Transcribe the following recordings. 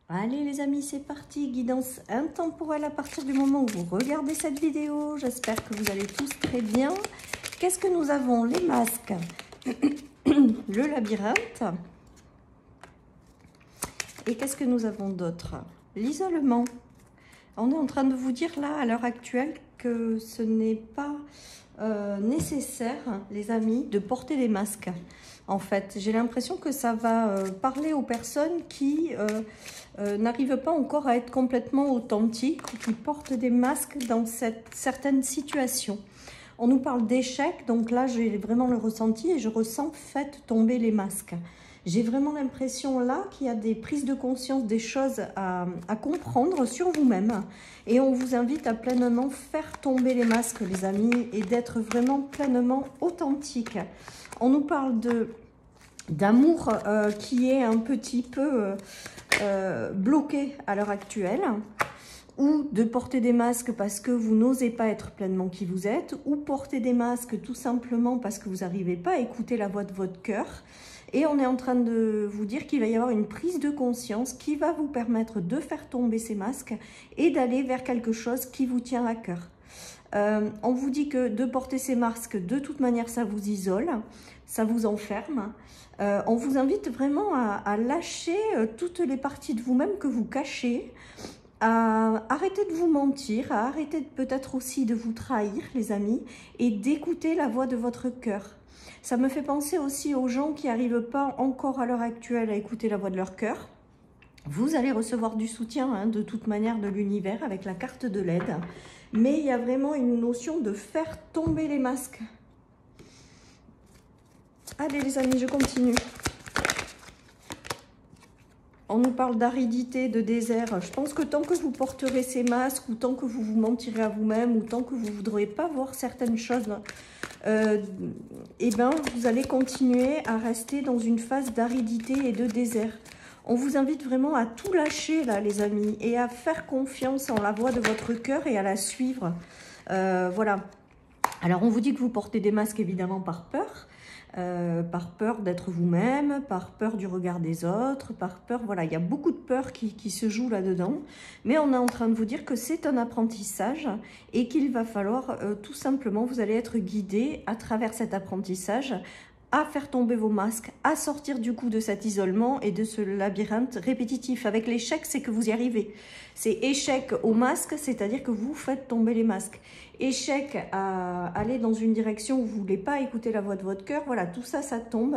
Allez les amis, c'est parti, guidance intemporelle à partir du moment où vous regardez cette vidéo. J'espère que vous allez tous très bien. Qu'est-ce que nous avons? Les masques, le labyrinthe. Et qu'est-ce que nous avons d'autre? L'isolement. On est en train de vous dire là, à l'heure actuelle, que ce n'est pas nécessaire, les amis, de porter des masques. En fait, j'ai l'impression que ça va parler aux personnes qui n'arrivent pas encore à être complètement authentiques ou qui portent des masques dans certaines situations. On nous parle d'échec, donc là j'ai vraiment le ressenti et je ressens faites tomber les masques. J'ai vraiment l'impression là qu'il y a des prises de conscience, des choses à comprendre sur vous-même. Et on vous invite à pleinement faire tomber les masques, les amis, et d'être vraiment pleinement authentique. On nous parle d'amour qui est un petit peu bloqué à l'heure actuelle, ou de porter des masques parce que vous n'osez pas être pleinement qui vous êtes, ou porter des masques tout simplement parce que vous n'arrivez pas à écouter la voix de votre cœur. Et on est en train de vous dire qu'il va y avoir une prise de conscience qui va vous permettre de faire tomber ces masques et d'aller vers quelque chose qui vous tient à cœur. On vous dit que de porter ces masques, de toute manière, ça vous isole, ça vous enferme. On vous invite vraiment à lâcher toutes les parties de vous-même que vous cachez, à arrêter de vous mentir, à arrêter peut-être aussi de vous trahir, les amis, et d'écouter la voix de votre cœur. Ça me fait penser aussi aux gens qui n'arrivent pas encore à l'heure actuelle à écouter la voix de leur cœur. Vous allez recevoir du soutien de toute manière de l'univers avec la carte de l'aide. Mais il y a vraiment une notion de faire tomber les masques. Allez les amis, je continue. On nous parle d'aridité, de désert. Je pense que tant que vous porterez ces masques, ou tant que vous vous mentirez à vous-même, ou tant que vous ne voudrez pas voir certaines choses, eh ben, vous allez continuer à rester dans une phase d'aridité et de désert. On vous invite vraiment à tout lâcher là, les amis, et à faire confiance en la voix de votre cœur et à la suivre. Voilà. Alors, on vous dit que vous portez des masques évidemment par peur d'être vous-même, par peur du regard des autres, par peur, voilà, il y a beaucoup de peur qui se joue là-dedans, mais on est en train de vous dire que c'est un apprentissage et qu'il va falloir tout simplement, vous allez être guidé à travers cet apprentissage à faire tomber vos masques, à sortir du coup de cet isolement et de ce labyrinthe répétitif. Avec l'échec, c'est que vous y arrivez. C'est échec au masque, c'est-à-dire que vous faites tomber les masques. Échec à aller dans une direction où vous ne voulez pas écouter la voix de votre cœur. Voilà, tout ça, ça tombe.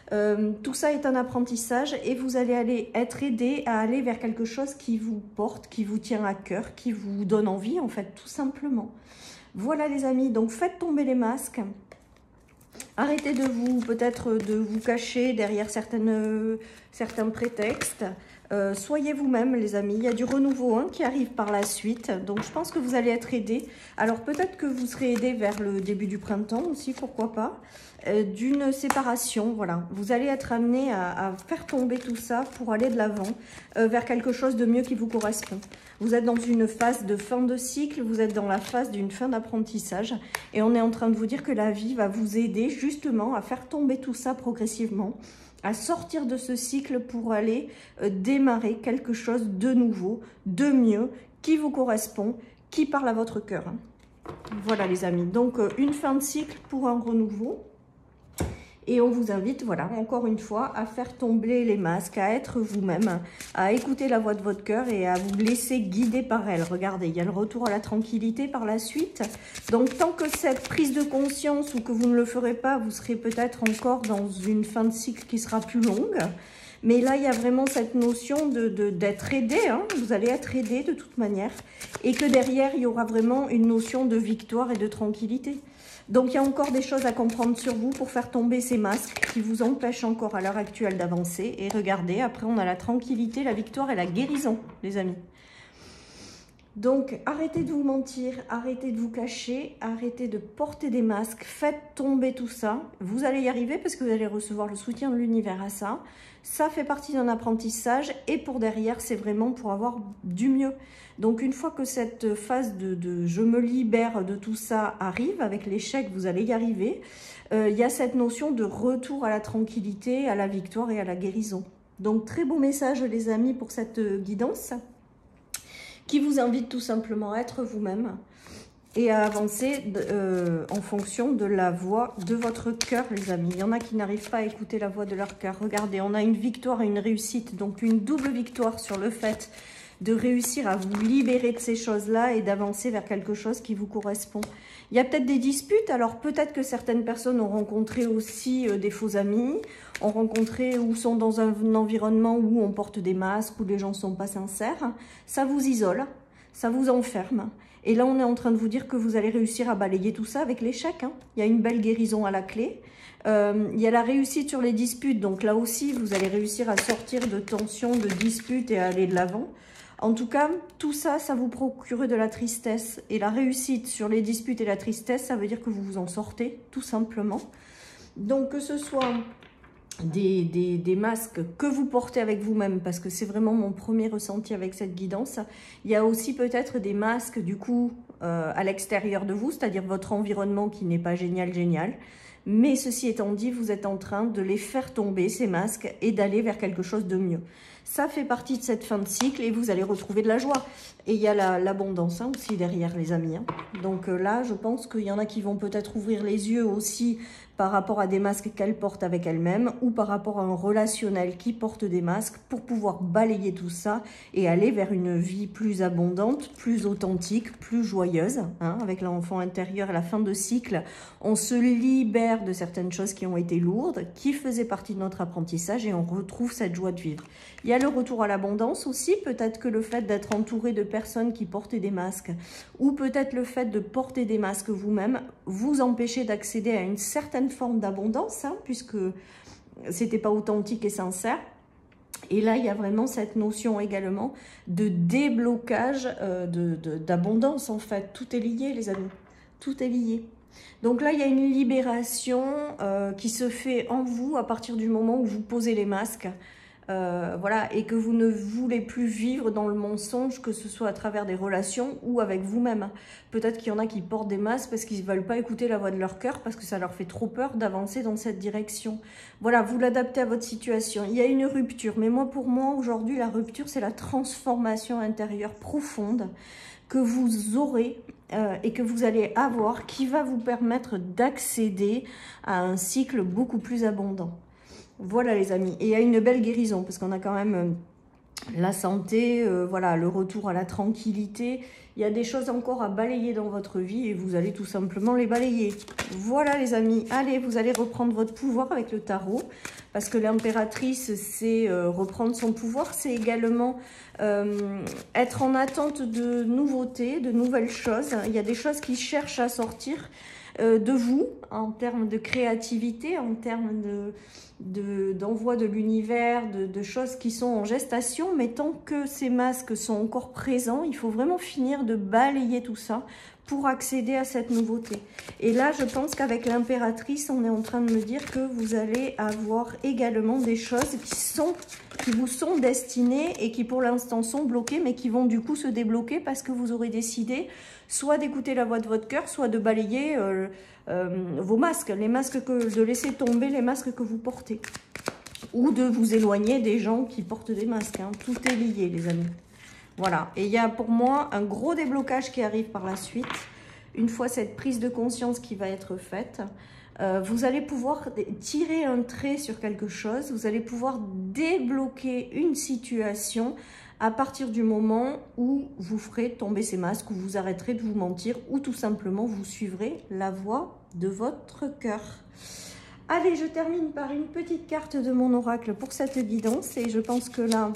Tout ça est un apprentissage et vous allez être aidé à aller vers quelque chose qui vous porte, qui vous tient à cœur, qui vous donne envie, en fait, tout simplement. Voilà les amis, donc faites tomber les masques. Arrêtez peut-être de vous cacher derrière certains prétextes. Soyez vous-même les amis, il y a du renouveau qui arrive par la suite, donc je pense que vous allez être aidés. Alors peut-être que vous serez aidés vers le début du printemps aussi, pourquoi pas, d'une séparation, voilà. Vous allez être amenés à faire tomber tout ça pour aller de l'avant vers quelque chose de mieux qui vous correspond. Vous êtes dans une phase de fin de cycle, vous êtes dans la phase d'une fin d'apprentissage et on est en train de vous dire que la vie va vous aider justement à faire tomber tout ça progressivement, à sortir de ce cycle pour aller démarrer quelque chose de nouveau, de mieux, qui vous correspond, qui parle à votre cœur. Voilà les amis, donc une fin de cycle pour un renouveau. Et on vous invite, voilà, encore une fois, à faire tomber les masques, à être vous-même, à écouter la voix de votre cœur et à vous laisser guider par elle. Regardez, il y a le retour à la tranquillité par la suite. Donc, tant que cette prise de conscience ou que vous ne le ferez pas, vous serez peut-être encore dans une fin de cycle qui sera plus longue. Mais là, il y a vraiment cette notion d'être aidé. Vous allez être aidé de toute manière. Et que derrière, il y aura vraiment une notion de victoire et de tranquillité. Donc, il y a encore des choses à comprendre sur vous pour faire tomber ces masques qui vous empêchent encore à l'heure actuelle d'avancer. Et regardez, après, on a la tranquillité, la victoire et la guérison, les amis. Donc, arrêtez de vous mentir, arrêtez de vous cacher, arrêtez de porter des masques, faites tomber tout ça. Vous allez y arriver parce que vous allez recevoir le soutien de l'univers à ça. Ça fait partie d'un apprentissage et pour derrière, c'est vraiment pour avoir du mieux. Donc, une fois que cette phase de je me libère de tout ça arrive, avec l'échec, vous allez y arriver. Il y a cette notion de retour à la tranquillité, à la victoire et à la guérison. Donc, très beau message, les amis, pour cette guidance qui vous invite tout simplement à être vous-même et à avancer en fonction de la voix de votre cœur, les amis. Il y en a qui n'arrivent pas à écouter la voix de leur cœur. Regardez, on a une victoire et une réussite, donc une double victoire sur le fait de réussir à vous libérer de ces choses-là et d'avancer vers quelque chose qui vous correspond. Il y a peut-être des disputes, alors peut-être que certaines personnes ont rencontré aussi des faux amis, ont rencontré ou sont dans un environnement où on porte des masques, où les gens ne sont pas sincères. Ça vous isole, ça vous enferme. Et là, on est en train de vous dire que vous allez réussir à balayer tout ça avec l'échec. Hein. Il y a une belle guérison à la clé. Il y a la réussite sur les disputes, donc là aussi, vous allez réussir à sortir de tensions, de disputes et à aller de l'avant. En tout cas, tout ça, ça vous procure de la tristesse. Et la réussite sur les disputes et la tristesse, ça veut dire que vous vous en sortez, tout simplement. Donc, que ce soit des masques que vous portez avec vous-même, parce que c'est vraiment mon premier ressenti avec cette guidance. Il y a aussi peut-être des masques, du coup, à l'extérieur de vous, c'est-à-dire votre environnement qui n'est pas génial. Mais ceci étant dit, vous êtes en train de les faire tomber, ces masques, et d'aller vers quelque chose de mieux. Ça fait partie de cette fin de cycle et vous allez retrouver de la joie. Et il y a l'abondance hein, aussi derrière, les amis. Hein. Donc là, je pense qu'il y en a qui vont peut-être ouvrir les yeux aussi par rapport à des masques qu'elles portent avec elles-mêmes ou par rapport à un relationnel qui porte des masques pour pouvoir balayer tout ça et aller vers une vie plus abondante, plus authentique, plus joyeuse. Hein, avec l'enfant intérieur à la fin de cycle, on se libère de certaines choses qui ont été lourdes, qui faisaient partie de notre apprentissage et on retrouve cette joie de vivre. Il y a le retour à l'abondance aussi, peut-être que le fait d'être entouré de personnes qui portent des masques ou peut-être le fait de porter des masques vous-même vous empêchez d'accéder à une certaine forme d'abondance, hein, puisque c'était pas authentique et sincère. Et là, il y a vraiment cette notion également de déblocage d'abondance, en fait. Tout est lié, les amis. Tout est lié. Donc là, il y a une libération qui se fait en vous à partir du moment où vous posez les masques. Voilà, et que vous ne voulez plus vivre dans le mensonge, que ce soit à travers des relations ou avec vous-même. Peut-être qu'il y en a qui portent des masques parce qu'ils ne veulent pas écouter la voix de leur cœur, parce que ça leur fait trop peur d'avancer dans cette direction. Voilà, vous l'adaptez à votre situation. Il y a une rupture, mais moi, pour moi, aujourd'hui, la rupture, c'est la transformation intérieure profonde que vous aurez et que vous allez avoir, qui va vous permettre d'accéder à un cycle beaucoup plus abondant. Voilà les amis, et il y a une belle guérison parce qu'on a quand même la santé, voilà, le retour à la tranquillité. Il y a des choses encore à balayer dans votre vie et vous allez tout simplement les balayer. Voilà les amis, allez, vous allez reprendre votre pouvoir avec le tarot parce que l'impératrice, c'est reprendre son pouvoir, c'est également être en attente de nouveautés, de nouvelles choses. Il y a des choses qui cherchent à sortir de vous en termes de créativité, en termes d'envoi de l'univers, de choses qui sont en gestation, mais tant que ces masques sont encore présents, il faut vraiment finir de balayer tout ça pour accéder à cette nouveauté. Et là, je pense qu'avec l'impératrice, on est en train de me dire que vous allez avoir également des choses qui vous sont destinées et qui pour l'instant sont bloquées, mais qui vont du coup se débloquer parce que vous aurez décidé soit d'écouter la voix de votre cœur, soit de balayer vos masques, de laisser tomber les masques que vous portez. Ou de vous éloigner des gens qui portent des masques. Hein. Tout est lié, les amis. Voilà. Et il y a pour moi un gros déblocage qui arrive par la suite. Une fois cette prise de conscience qui va être faite, vous allez pouvoir tirer un trait sur quelque chose. Vous allez pouvoir débloquer une situation à partir du moment où vous ferez tomber ces masques, où vous arrêterez de vous mentir, ou tout simplement vous suivrez la voie de votre cœur. Allez, je termine par une petite carte de mon oracle pour cette guidance, et je pense que là,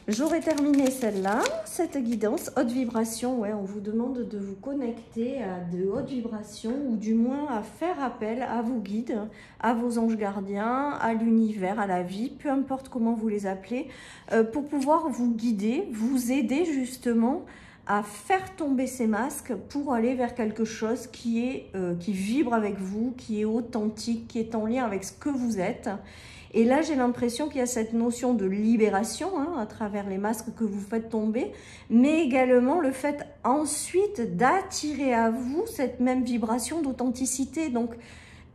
j'aurais terminé celle-là, cette guidance, haute vibration. Ouais, on vous demande de vous connecter à de hautes vibrations, ou du moins à faire appel à vos guides, à vos anges gardiens, à l'univers, à la vie, peu importe comment vous les appelez, pour pouvoir vous guider, vous aider justement à faire tomber ces masques pour aller vers quelque chose qui vibre avec vous, qui est authentique, qui est en lien avec ce que vous êtes. Et là, j'ai l'impression qu'il y a cette notion de libération hein, à travers les masques que vous faites tomber, mais également le fait ensuite d'attirer à vous cette même vibration d'authenticité. Donc,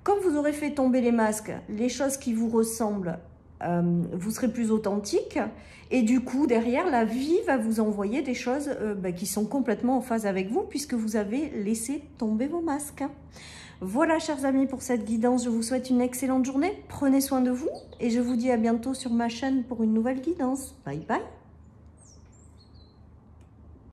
quand vous aurez fait tomber les masques, les choses qui vous ressemblent vous serez plus authentique. Et du coup, derrière, la vie va vous envoyer des choses qui sont complètement en phase avec vous, puisque vous avez laissé tomber vos masques. Voilà, chers amis, pour cette guidance. Je vous souhaite une excellente journée. Prenez soin de vous et je vous dis à bientôt sur ma chaîne pour une nouvelle guidance. Bye bye.